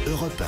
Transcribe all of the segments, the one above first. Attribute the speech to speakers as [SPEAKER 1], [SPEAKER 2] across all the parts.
[SPEAKER 1] Europe 1.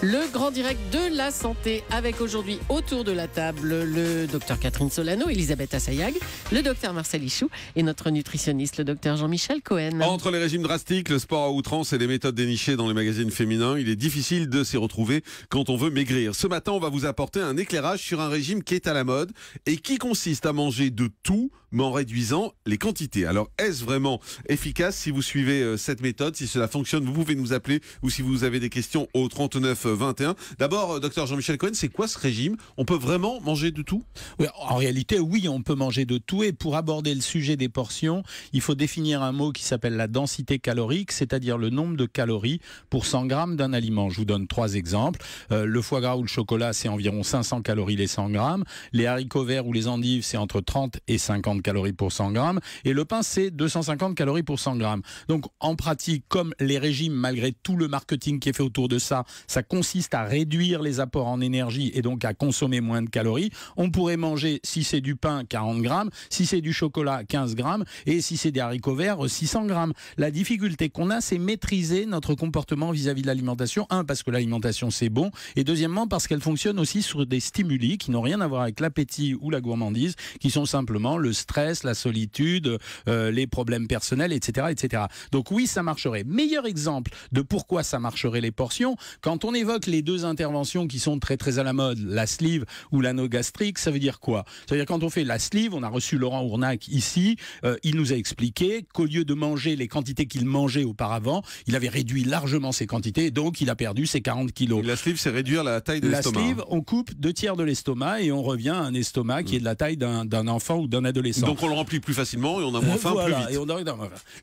[SPEAKER 2] Le grand direct de la santé avec aujourd'hui autour de la table le docteur Catherine Solano, Elisabeth Assayag, le docteur Marcel Ichou et notre nutritionniste, le docteur Jean-Michel Cohen.
[SPEAKER 3] Entre les régimes drastiques, le sport à outrance et les méthodes dénichées dans les magazines féminins, il est difficile de s'y retrouver quand on veut maigrir. Ce matin, on va vous apporter un éclairage sur un régime qui est à la mode et qui consiste à manger de tout, mais en réduisant les quantités. Alors, est-ce vraiment efficace si vous suivez cette méthode? Si cela fonctionne, vous pouvez nous appeler ou si vous avez des questions au 39 21. D'abord, docteur Jean-Michel Cohen, c'est quoi ce régime? On peut vraiment manger de tout?
[SPEAKER 4] Oui, en réalité, oui, on peut manger de tout. Et pour aborder le sujet des portions, il faut définir un mot qui s'appelle la densité calorique, c'est-à-dire le nombre de calories pour 100 grammes d'un aliment. Je vous donne 3 exemples. Le foie gras ou le chocolat, c'est environ 500 calories les 100 grammes. Les haricots verts ou les endives, c'est entre 30 et 50 calories pour 100 grammes. Et le pain, c'est 250 calories pour 100 grammes. Donc, en pratique, comme les régimes, malgré tout le marketing qui est fait autour de ça, ça consiste à réduire les apports en énergie et donc à consommer moins de calories. On pourrait manger, si c'est du pain, 40 grammes, si c'est du chocolat, 15 grammes, et si c'est des haricots verts, 600 grammes. La difficulté qu'on a, c'est maîtriser notre comportement vis-à-vis de l'alimentation. Un, parce que l'alimentation, c'est bon, et deuxièmement, parce qu'elle fonctionne aussi sur des stimuli qui n'ont rien à voir avec l'appétit ou la gourmandise, qui sont simplement le stress, la solitude, les problèmes personnels, etc., etc. Donc oui, ça marcherait. Meilleur exemple de pourquoi ça marcherait les portions, quand on évoque les deux interventions qui sont très très à la mode, la sleeve ou l'anneau gastrique, ça veut dire quoi? Ça veut dire quand on fait la sleeve, on a reçu Laurent Ournac ici, il nous a expliqué qu'au lieu de manger les quantités qu'il mangeait auparavant, il avait réduit largement ses quantités et donc il a perdu ses 40 kilos.
[SPEAKER 3] La sleeve, c'est réduire la taille de l'estomac.
[SPEAKER 4] La sleeve, on coupe 2/3 de l'estomac et on revient à un estomac qui est de la taille d'un enfant ou d'un adolescent.
[SPEAKER 3] Donc on le remplit plus facilement et on a moins faim
[SPEAKER 4] voilà,
[SPEAKER 3] plus vite.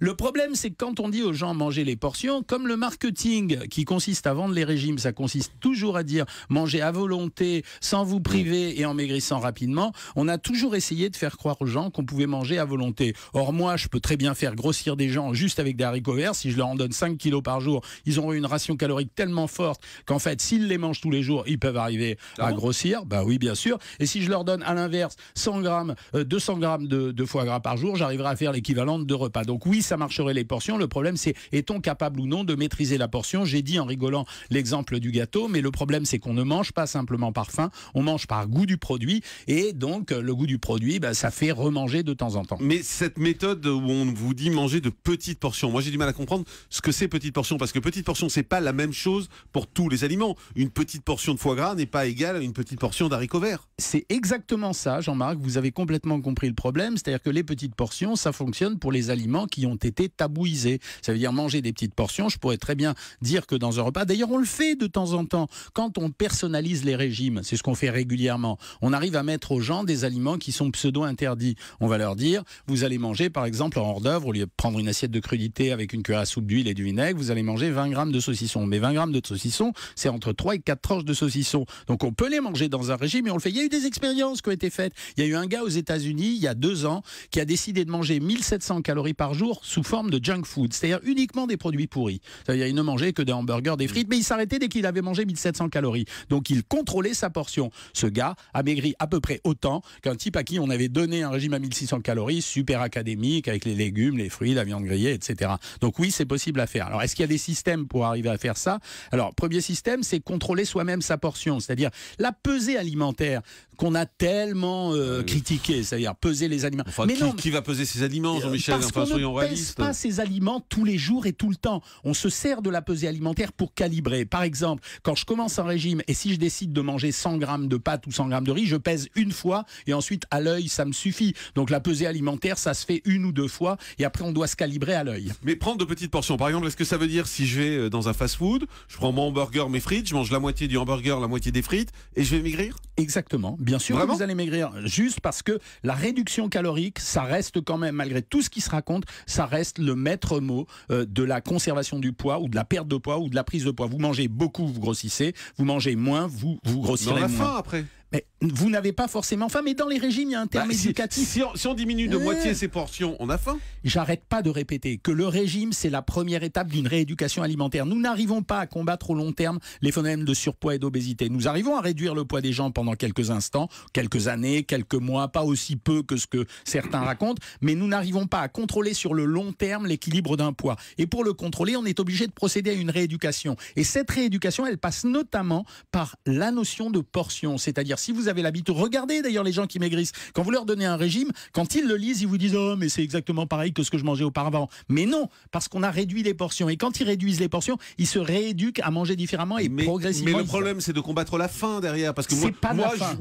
[SPEAKER 4] Le problème, c'est que quand on dit aux gens manger les portions, comme le marketing qui consiste à vendre les régimes, ça consiste toujours à dire manger à volonté, sans vous priver et en maigrissant rapidement, on a toujours essayé de faire croire aux gens qu'on pouvait manger à volonté. Or moi, je peux très bien faire grossir des gens juste avec des haricots verts. Si je leur en donne 5 kilos par jour, ils auront une ration calorique tellement forte qu'en fait, s'ils les mangent tous les jours, ils peuvent arriver à grossir. Bah oui, bien sûr. Et si je leur donne à l'inverse 100 grammes, 200 grammes de foie gras par jour, j'arriverai à faire l'équivalent de 2 repas. Donc oui, ça marcherait les portions. Le problème, c'est est-on capable ou non de maîtriser la portion? J'ai dit en rigolant l'exemple du gâteau, mais le problème, c'est qu'on ne mange pas simplement par faim, on mange par goût du produit, et donc le goût du produit, ça fait remanger de temps en temps.
[SPEAKER 3] Mais cette méthode où on vous dit manger de petites portions, moi j'ai du mal à comprendre ce que c'est petites portions, parce que petites portions, c'est pas la même chose pour tous les aliments. Une petite portion de foie gras n'est pas égale à une petite portion d'haricots verts.
[SPEAKER 4] C'est exactement ça, Jean-Marc, vous avez complètement compris le problème, c'est-à-dire que les petites portions, ça fonctionne pour les aliments qui ont été tabouisés. Ça veut dire manger des petites portions, je pourrais très bien dire que dans un repas, d'ailleurs on le fait de temps en temps, quand on personnalise les régimes, c'est ce qu'on fait régulièrement, on arrive à mettre aux gens des aliments qui sont pseudo-interdits. On va leur dire, vous allez manger par exemple en hors d'œuvre, au lieu de prendre une assiette de crudité avec une cuillère à soupe d'huile et du vinaigre, vous allez manger 20 grammes de saucisson. Mais 20 grammes de saucisson, c'est entre 3 et 4 tranches de saucisson. Donc on peut les manger dans un régime et on le fait. Il y a eu des expériences qui ont été faites. Il y a eu un gars aux États-Unis il y a 2 ans qui a décidé de manger 1700 calories par jour sous forme de junk food, c'est-à-dire uniquement des produits pourris. C'est-à-dire il ne mangeait que des hamburgers, des frites, mais il s'arrêtait dès qu'il avait mangé 1700 calories. Donc il contrôlait sa portion. Ce gars a maigri à peu près autant qu'un type à qui on avait donné un régime à 1600 calories, super académique, avec les légumes, les fruits, la viande grillée, etc. Donc oui, c'est possible à faire. Alors est-ce qu'il y a des systèmes pour arriver à faire ça? Alors, premier système, c'est contrôler soi-même sa portion, c'est-à-dire la pesée alimentaire qu'on a tellement critiquée, c'est-à-dire peser les aliments.
[SPEAKER 3] Enfin, qui va peser ces aliments, Jean-Michel?
[SPEAKER 4] Parce qu'on ne pèse pas ces aliments tous les jours et tout le temps. On se sert de la pesée alimentaire pour calibrer. Par exemple, quand je commence un régime et si je décide de manger 100 grammes de pâtes ou 100 grammes de riz, je pèse une fois et ensuite à l'œil, ça me suffit. Donc la pesée alimentaire, ça se fait 1 ou 2 fois et après on doit se calibrer à l'œil.
[SPEAKER 3] Mais prendre de petites portions, par exemple, est-ce que ça veut dire si je vais dans un fast-food, je prends mon hamburger, mes frites, je mange la moitié du hamburger, la moitié des frites et je vais maigrir?
[SPEAKER 4] Exactement. Bien sûr que vous allez maigrir, juste parce que la réduction calorique, ça reste quand même, malgré tout ce qui se raconte, ça reste le maître mot de la conservation du poids ou de la perte de poids ou de la prise de poids. Vous mangez beaucoup, vous grossissez. Vous mangez moins, vous grossirez moins.
[SPEAKER 3] Dans la faim après.
[SPEAKER 4] Mais vous n'avez pas forcément faim, mais dans les régimes, il y a un terme éducatif.
[SPEAKER 3] Si on diminue de moitié ses portions, on a faim.
[SPEAKER 4] J'arrête pas de répéter que le régime, c'est la première étape d'une rééducation alimentaire. Nous n'arrivons pas à combattre au long terme les phénomènes de surpoids et d'obésité. Nous arrivons à réduire le poids des gens pendant quelques instants, quelques années, quelques mois, pas aussi peu que ce que certains racontent, mais nous n'arrivons pas à contrôler sur le long terme l'équilibre d'un poids. Et pour le contrôler, on est obligé de procéder à une rééducation. Et cette rééducation, elle passe notamment par la notion de portion. C'est-à-dire, si vous avez l'habitude, regardez d'ailleurs les gens qui maigrissent, quand vous leur donnez un régime, quand ils le lisent, ils vous disent « Oh, mais c'est exactement pareil que ce que je mangeais auparavant ». Mais non, parce qu'on a réduit les portions. Et quand ils réduisent les portions, ils se rééduquent à manger différemment et progressivement.
[SPEAKER 3] Mais le problème, c'est de combattre la faim derrière. Parce que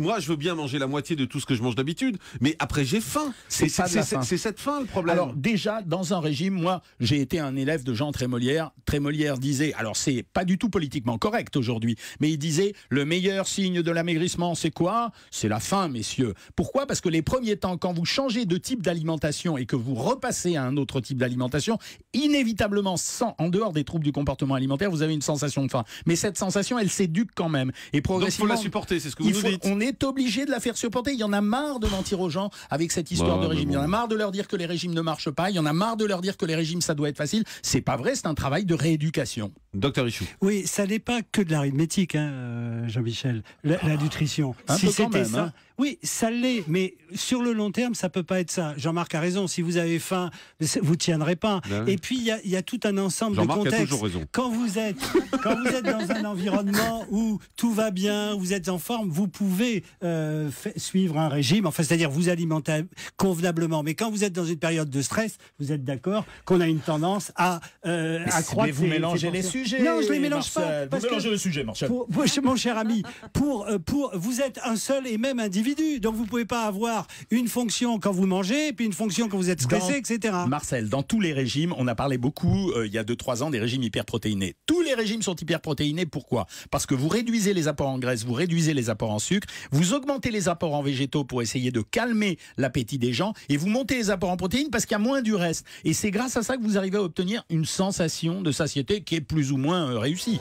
[SPEAKER 3] moi, je veux bien manger la moitié de tout ce que je mange d'habitude, mais après, j'ai faim. C'est cette faim le problème.
[SPEAKER 4] Alors déjà, dans un régime, moi, j'ai été un élève de Jean Trémolière. Trémolière disait, alors c'est pas du tout politiquement correct aujourd'hui, mais il disait, le meilleur signe de l'amaigrissement, c'est quoi ? C'est la faim, messieurs. Pourquoi ? Parce que les premiers temps, quand vous changez de type d'alimentation et que vous repassez à un autre type d'alimentation, inévitablement, en dehors des troubles du comportement alimentaire, vous avez une sensation de faim. Mais cette sensation, elle s'éduque quand même. Et progressivement,
[SPEAKER 3] donc il faut la supporter, c'est ce que vous nous dites.
[SPEAKER 4] On est obligé de la faire supporter. Il y en a marre de mentir aux gens avec cette histoire de régime. Il y en a marre de leur dire que les régimes ne marchent pas. Il y en a marre de leur dire que les régimes, ça doit être facile. C'est pas vrai, c'est un travail de rééducation.
[SPEAKER 3] Docteur Richoux.
[SPEAKER 1] Oui, ça n'est pas que de l'arithmétique, Jean-Michel, la nutrition.
[SPEAKER 4] Si c'était ça...
[SPEAKER 1] Oui, ça l'est, mais sur le long terme, ça peut pas être ça. Jean-Marc a raison, si vous avez faim, vous tiendrez pas.
[SPEAKER 3] Ben
[SPEAKER 1] et puis, il y a tout un ensemble de contextes.
[SPEAKER 3] Jean-Marc a toujours raison.
[SPEAKER 1] Quand vous êtes dans un environnement où tout va bien, vous êtes en forme, vous pouvez suivre un régime, enfin, c'est-à-dire vous alimenter convenablement. Mais quand vous êtes dans une période de stress, vous êtes d'accord qu'on a une tendance à croître.
[SPEAKER 4] Mais vous mélangez les sujets.
[SPEAKER 1] Non, je les mélange
[SPEAKER 4] Marcel.
[SPEAKER 1] pas.
[SPEAKER 4] Vous mélangez le sujet, Marcel.
[SPEAKER 1] Mon cher ami, vous êtes un seul et même individu. Donc vous ne pouvez pas avoir une fonction quand vous mangez, puis une fonction quand vous êtes stressé, etc.
[SPEAKER 4] Marcel, dans tous les régimes, on a parlé beaucoup, il y a 2-3 ans, des régimes hyperprotéinés. Tous les régimes sont hyperprotéinés. Pourquoi ? Parce que vous réduisez les apports en graisse, vous réduisez les apports en sucre, vous augmentez les apports en végétaux pour essayer de calmer l'appétit des gens, et vous montez les apports en protéines parce qu'il y a moins du reste. Et c'est grâce à ça que vous arrivez à obtenir une sensation de satiété qui est plus ou moins réussie.